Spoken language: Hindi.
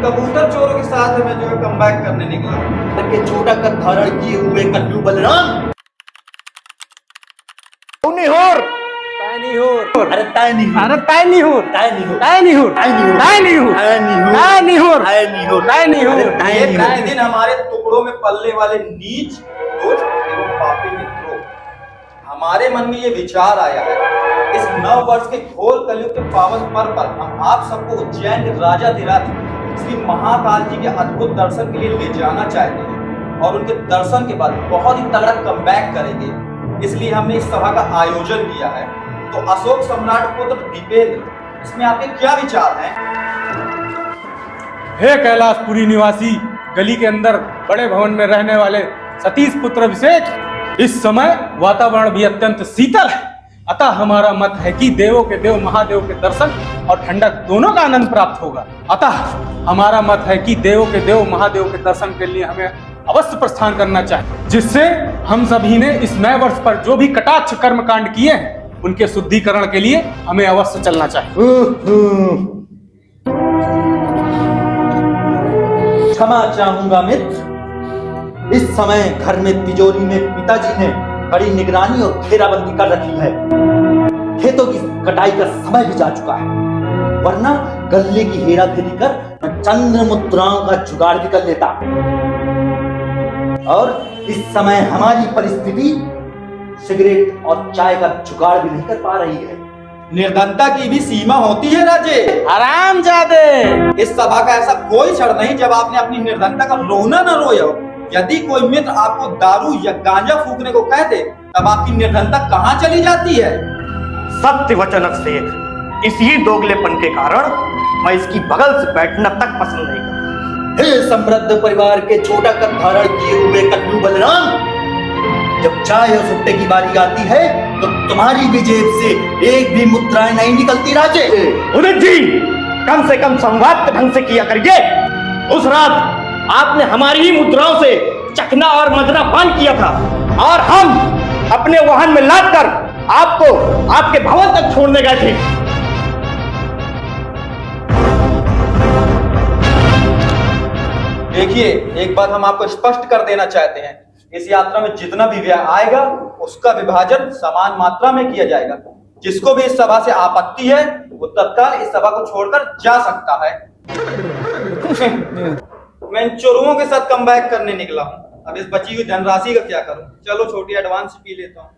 कबूतर चोरों के साथ मैं जो है कमबैक करने निकला हूँ। के छोटा कर धारण किए हुए कल्लू बलराम नहीं हो अरे तय नहीं हो अरे तय नहीं हो तय नहीं हो तय नहीं हो तय नहीं हो तय नहीं हो तय नहीं हो तय नहीं हो तय नहीं हो तय नहीं हो ये प्रतिदिन हमारे टुकड़ों में पलने वाले नीच दोस्त एवं पापी मित्रों, हमारे मन में ये विचार आया है, इस नव वर्ष के घोर कलयुग के पावन पर्व पर हम आप सबको उज्जैन के राजाधिराज श्री महाकाल जी के अद्भुत दर्शन के लिए ले जाना चाहते हैं और उनके दर्शन के बाद बहुत ही तगड़ा कमबैक करेंगे। इसलिए हमने इस सभा का आयोजन किया है। तो अशोक सम्राट पुत्र दीपेंद्र, इसमें आपके क्या विचार हैं? हे कैलाशपुरी निवासी, गली के अंदर बड़े भवन में रहने वाले सतीश पुत्र अभिषेक, इस समय वातावरण भी अत्यंत शीतल है, अतः हमारा मत है कि देवों के देव महादेव के दर्शन और ठंडक दोनों का आनंद प्राप्त होगा। अतः हमारा मत है कि देवों के देव महादेव के दर्शन के लिए हमें अवश्य प्रस्थान करना चाहिए, जिससे हम सभी ने इस नए वर्ष पर जो भी कटाक्ष कर्म कांड किए हैं उनके शुद्धिकरण के लिए हमें अवश्य चलना चाहिए। क्षमा चाहूंगा मित्र, इस समय घर में तिजोरी में पिताजी ने बड़ी निगरानी और घेराबंदी कर रखी है। खेतों की कटाई का समय भी जा चुका है, वरना गल्ले की हेराफेरी कर मैं चंद्र मुद्राओं का जुगाड़ भी कर लेता। और इस समय हमारी परिस्थिति सिगरेट और चाय का जुगाड़ भी नहीं कर पा रही है। निर्धनता की भी सीमा होती है राजे। हरामजादे, इस सभा का ऐसा कोई क्षण नहीं जब आपने अपनी निर्धनता का रोना न रोया हो। यदि कोई मित्र आपको दारू या गांजा फूकने को कह दे, तब आपकी निर्धनता कहाँ चली जाती है? सत्य वचन शेख, इसी दोगलेपन के कारण मैं इसकी बगल से बैठना तक पसंद नहीं करता। हे समृद्ध परिवार के छोटा कर धारण किए हुए कल्लू बलराम, जब चाय और सुट्टे की बारी आती है तो तुम्हारी भी जेब से एक भी मुद्राएं नहीं निकलती राजे। उदित जी, कम से कम संवाद ढंग से किया करिए। उस रात आपने हमारी ही मुद्राओं से चखना और मदना पान किया था और हम अपने वाहन में लाद कर आपको आपके भवन तक छोड़ने गए थे। देखिए, एक बात हम आपको स्पष्ट कर देना चाहते हैं, इस यात्रा में जितना भी व्यय आएगा उसका विभाजन समान मात्रा में किया जाएगा। जिसको भी इस सभा से आपत्ति है वो तत्काल इस सभा को छोड़कर जा सकता है। मैं इन चोरों के साथ कमबैक करने निकला हूँ। अब इस बची हुई धनराशि का क्या करूं? चलो छोटी एडवांस पी लेता हूँ।